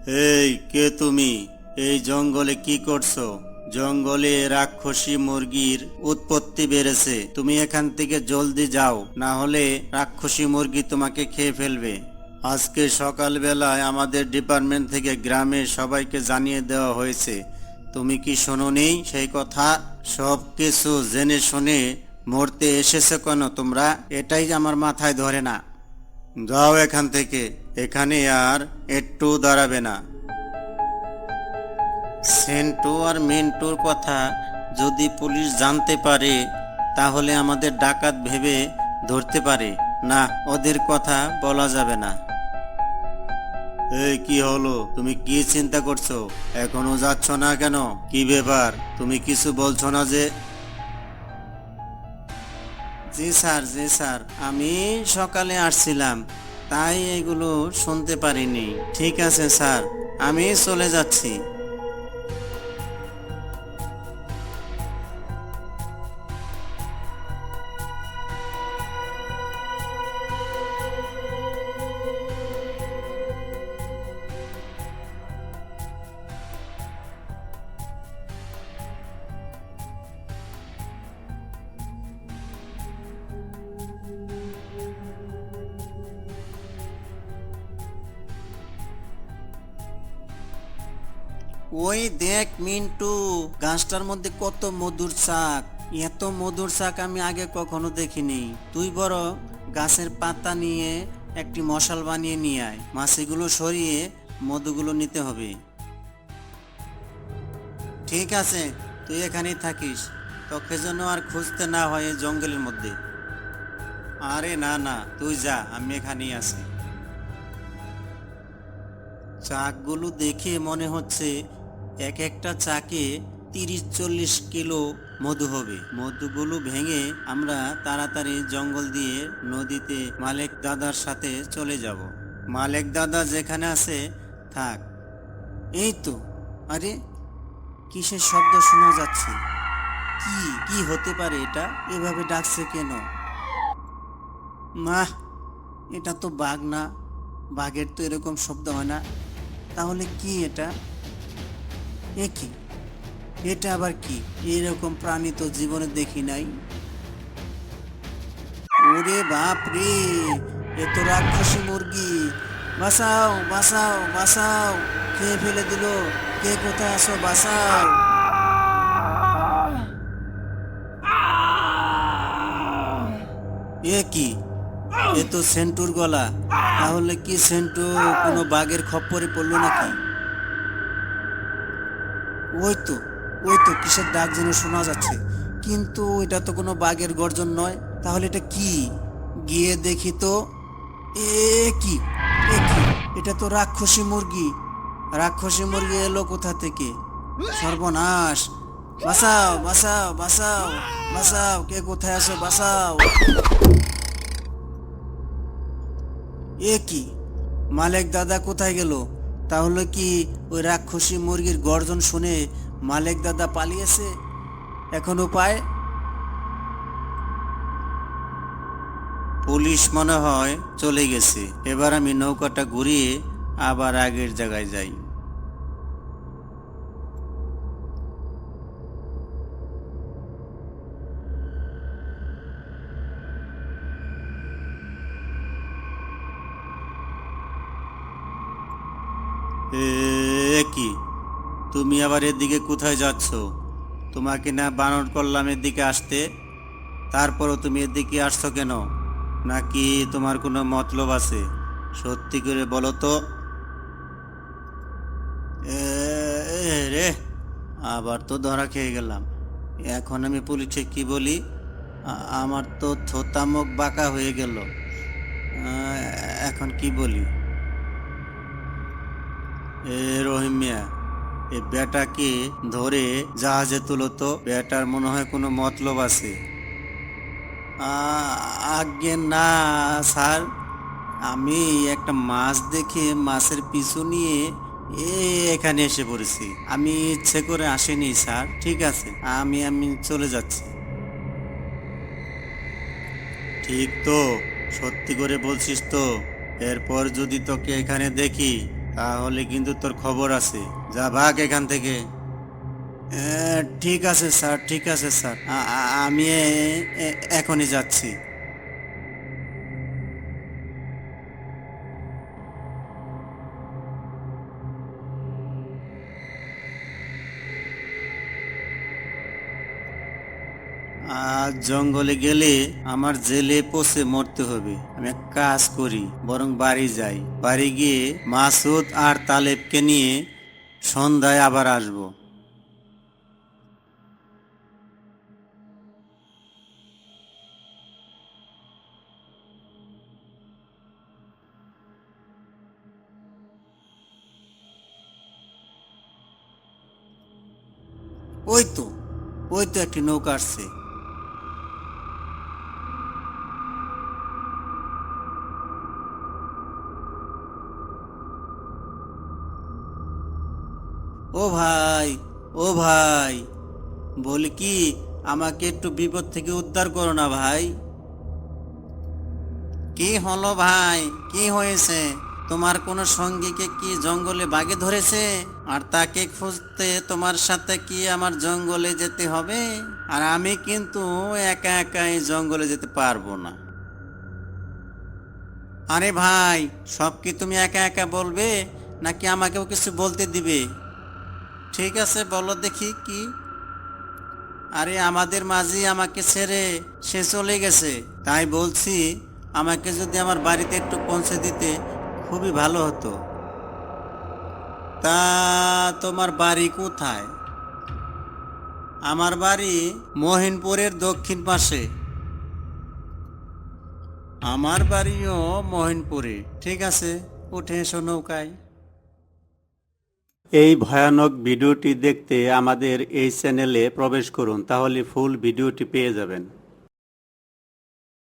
এই কে তুমি? এই জঙ্গলে কি করছো? জঙ্গলে রাক্ষসী মুরগির উৎপত্তি বেড়েছে। তুমি এখান থেকে জলদি যাও, না হলে রাক্ষসী মুরগি তোমাকে খেয়ে ফেলবে। আজকে সকালবেলায় আমাদের ডিপার্টমেন্ট থেকে গ্রামের সবাইকে জানিয়ে দেওয়া হয়েছে। তুমি কি শোনোনি সেই কথা? সব কিছু জেনে শুনে মরতে এসেছো কেন তোমরা? এটাই আমার মাথায় ধরে না। যাও এখান থেকে, এখানে আর একটু দাঁড়াবে না। সেন্টু আর মিন্টুর কথা যদি পুলিশ জানতে পারে তাহলে আমাদের ডাকাত ভেবে ধরতে পারে। না, ওদের কথা বলা যাবে না। এই কি হলো? তুমি কি চিন্তা করছো? এখনো যাচ্ছ না কেন? কি ব্যাপার? তুমি কিছু বলছো না যে? জি স্যার, জি স্যার, আমি সকালে আসছিলাম, তাই এগুলো শুনতে পারিনি। ঠিক আছে স্যার, আমি চলে যাচ্ছি। ওই দেখ মিন্টু, গাছটার মধ্যে কত মধুর শাক। এত মধুর শাক আমি আগে কখনো দেখিনি। তুই বড় গাছের পাতা নিয়ে একটি মশাল বানিয়ে নিয়ে আয়। মাছিগুলো সরিয়ে মধুগুলো নিতে হবে। ঠিক আছে, তুই এখানেই থাকিস, তোকে যেন আর খুঁজতে না হয় এই জঙ্গলের মধ্যে। আরে না না, তুই যা, আমি এখানেই আছি। চাকগুলো দেখে মনে হচ্ছে এক একটা চাকে 30-40 কিলো মধু হবে। মধুগুলো ভেঙে আমরা তাড়াতাড়ি জঙ্গল দিয়ে নদীতে মালেক দাদার সাথে চলে যাব। মালেক দাদা যেখানে আছে থাক। এই তো, আরে কিসের শব্দ শোনা যাচ্ছে? কি কি হতে পারে এটা? এভাবে ডাকছে কেন? মা, এটা তো বাঘ না। বাঘের তো এরকম শব্দ হয় না। তাহলে কি এটা? এ কি? এটা আবার কি? এরকম প্রাণী তো জীবনে দেখি নাই। ওরে বাপ রে, এ তো রাক্ষসী মুরগি। বাঁচাও বাঁচাও বাঁচাও, খেয়ে ফেলে দিল। কে কোথায় আছো? বাঁচাও। এ কি? এ তো সেন্টুর গলা। তাহলে কি সেন্টু কোনো বাঘের খপ্পরে পড়লো নাকি? ওই তো, ওই তো কিসের ডাক যেন শোনা যাচ্ছে, কিন্তু এটা তো কোনো বাঘের গর্জন নয়। তাহলে এটা কি? গিয়ে দেখি তো। এ কি? এ কি? এটা তো রাক্ষসী মুরগি। রাক্ষসী মুরগি এলো কোথা থেকে? সর্বনাশ! বাঁচাও বাঁচাও বাঁচাও বাঁচাও, কে কোথায় আছো? বাঁচাও! এ কি? মালেক দাদা কোথায় গেল? তাহলে কি ওই রাক্ষসী মুরগির গর্জন শুনে মালেক দাদা পালিয়েছে? এখন উপায়? পুলিশ মনে হয় চলে গেছে। এবার আমি নৌকাটা ঘুরিয়ে আবার আগের জায়গায় যাই। কি, তুমি আবার এদিকে কোথায় যাচ্ছ? তোমাকে না বারণ করলাম এদিকে আসতে? তারপরও তুমি এদিকে আসছো কেন? নাকি তোমার কোনো মতলব আছে? সত্যি করে বলো তো। এ রে, আবার তো ধরা খেয়ে গেলাম। এখন আমি পুলিশে কি বলি? আমার তো থোতা মুখ বাঁকা হয়ে গেল। এখন কি বলি? রহিম মিয়া, এই বেটাকে ধরে জাহাজে তুলো তো। বেটার মনে হয় কোনো মতলব আছে। আজ্ঞে না স্যার, আমি একটা মাছ দেখে মাছের পিছু নিয়ে এখানে এসে পড়েছি। আমি ইচ্ছে করে আসিনি স্যার। ঠিক আছে, আমি আমি চলে যাচ্ছি। ঠিক তো? সত্যি করে বলছিস তো? এরপর যদি তোকে এখানে দেখি তাহলে কিন্তু তোর খবর আছে। যা ভাগ এখান থেকে। ঠিক আছে স্যার, ঠিক আছে স্যার, আমি এখনই যাচ্ছি। আজ জঙ্গলে গেলে আমার জেলে পচে মরতে হবে। আমি এক কাজ করি, বরং বাড়ি যাই। বাড়ি গিয়ে মাসুদ আর তালেবকে নিয়ে সন্ধ্যায় আবার আসবো। ওই তো, ওই তো একটি নৌকা আসছে। ও ভাই, ও ভাই, বলি কি, আমাকে একটু বিপদ থেকে উদ্ধার করো না ভাই। কি হলো ভাই, কি হয়েছে? তোমার কোনো সঙ্গীকে কি জঙ্গলে বাঘে ধরেছে? আর তাকে খুঁজতে তোমার সাথে কি আমার জঙ্গলে যেতে হবে? আর আমি কিন্তু একা একা এই জঙ্গলে যেতে পারবো না। আরে ভাই, সব কি তুমি একা একা বলবে, নাকি আমাকেও কিছু বলতে দিবে? ঠিক আছে, বলো দেখি কি। আরে আমাদের মাঝি আমাকে ছেড়ে সে চলে গেছে, তাই বলছি আমাকে যদি আমার বাড়িতে একটু পৌঁছে দিতে খুবই ভালো হতো। তা তোমার বাড়ি কোথায়? আমার বাড়ি মহিনপুরের দক্ষিণ পাশে। আমার বাড়িও মহিনপুরে। ঠিক আছে, উঠে এসো নৌকায়। এই ভয়ানক ভিডিওটি দেখতে আমাদের এই চ্যানেলে প্রবেশ করুন, তাহলে ফুল ভিডিওটি পেয়ে যাবেন।